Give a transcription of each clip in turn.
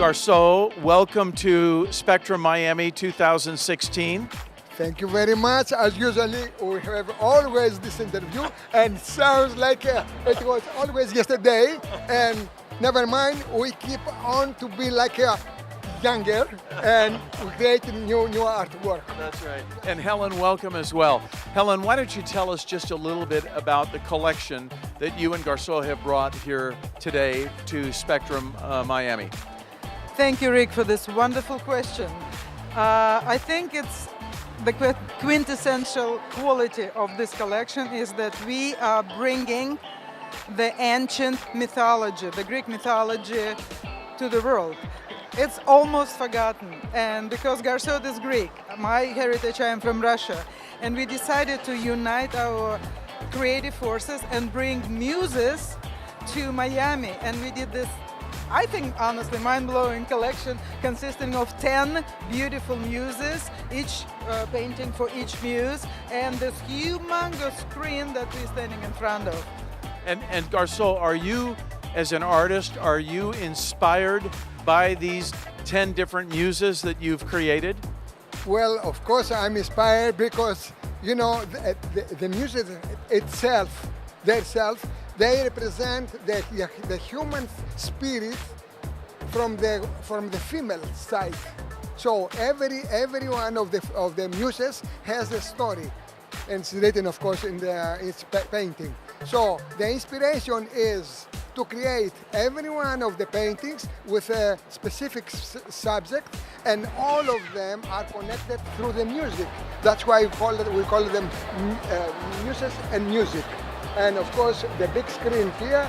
Garsot, welcome to Spectrum Miami 2016. Thank you very much. As usually, we have always this interview, and sounds like it was always yesterday. And never mind, we keep on to be like younger, and we create new artwork. That's right. And Helen, welcome as well. Helen, why don't you tell us just a little bit about the collection that you and Garsot have brought here today to Spectrum Miami? Thank you, Rick, for this wonderful question. I think it's the quintessential quality of this collection is that we are bringing the ancient mythology, the Greek mythology, to the world. It's almost forgotten, and because Garsot is Greek, my heritage, I am from Russia, and we decided to unite our creative forces and bring muses to Miami, and we did this, I think, honestly, mind-blowing collection consisting of 10 beautiful muses, each painting for each muse, and this humongous screen that we're standing in front of. And Garsot, are you, as an artist, are you inspired by these 10 different muses that you've created? Well, of course, I'm inspired because, you know, the muses itself, they represent the human spirit from the female side. So every one of the muses has a story, and it's written, of course, in its painting. So the inspiration is to create every one of the paintings with a specific subject, and all of them are connected through the music. That's why we call them muses and music. And of course, the big screen here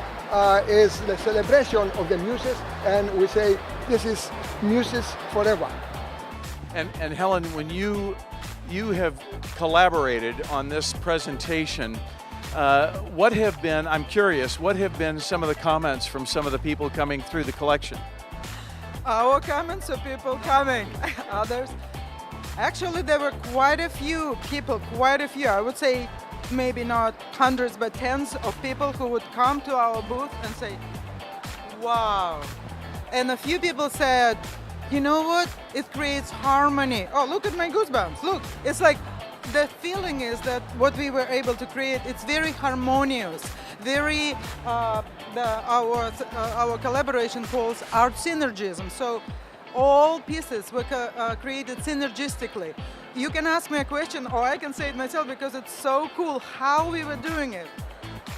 is the celebration of the muses, and we say this is muses forever. And Helen, when you have collaborated on this presentation, I'm curious, what have been some of the comments from some of the people coming through the collection? Our comments of people coming, others. Actually, there were quite a few people, I would say maybe not hundreds, but tens of people who would come to our booth and say, wow. And a few people said, you know what, it creates harmony. Oh, look at my goosebumps, look. It's like, the feeling is that what we were able to create, it's very harmonious, very, our collaboration calls art synergism. So all pieces were created synergistically. You can ask me a question, or I can say it myself, because it's so cool how we were doing it.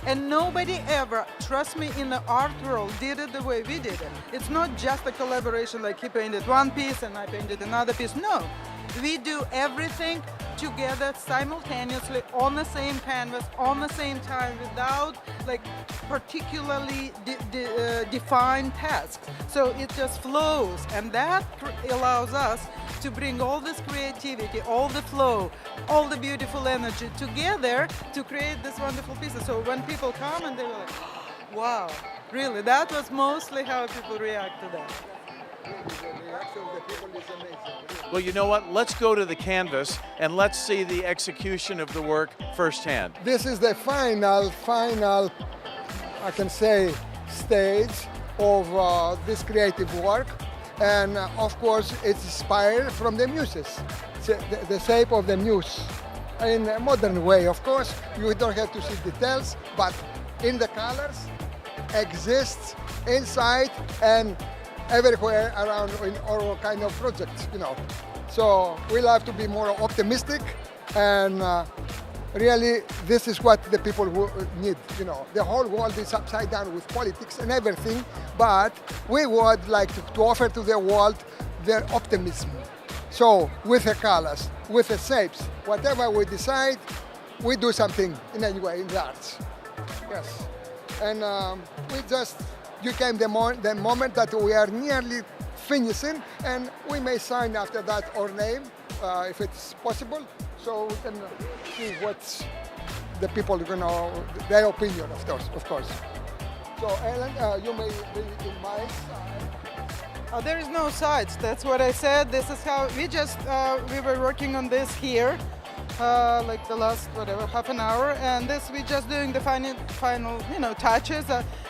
And nobody ever, trust me, in the art world did it the way we did it. It's not just a collaboration like he painted one piece and I painted another piece. No, we do everything together simultaneously on the same canvas, on the same time, without like particularly defined tasks. So it just flows, and that allows us to bring all this creativity, all the flow, all the beautiful energy together to create this wonderful pieces. So when people come and they were like, wow, really, that was mostly how people react to that. The reaction of the people is amazing. Well, you know what? Let's go to the canvas and let's see the execution of the work firsthand. This is the final, I can say, stage of this creative work. And of course, it's inspired from the muses, the shape of the muse. In a modern way, of course, you don't have to see details, but in the colors exists inside and everywhere around in all kind of projects, you know. So we love to be more optimistic, and really this is what the people need, you know. The whole world is upside down with politics and everything, but we would like to offer to the world their optimism. So with the colors, with the shapes, whatever we decide, we do something in any way in the arts. Yes. And we just came the moment that we are nearly finishing, and we may sign after that our name, if it's possible, so we can see what's the people, you know, their opinion, of course. So Helen, you may be in my side. There is no sides, that's what I said. This is how we were working on this here, like the last, half an hour, and this we're just doing the final, touches.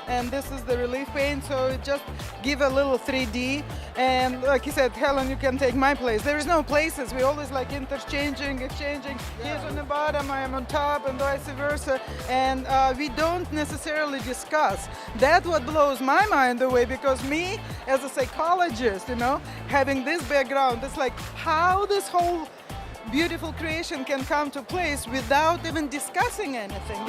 and this is the relief paint, so it just give a little 3D. And like he said, Helen, you can take my place. There is no places. We always like exchanging. He's on the bottom, I am on top, and vice versa. And we don't necessarily discuss. That's what blows my mind away, because me, as a psychologist, having this background, it's like how this whole beautiful creation can come to place without even discussing anything.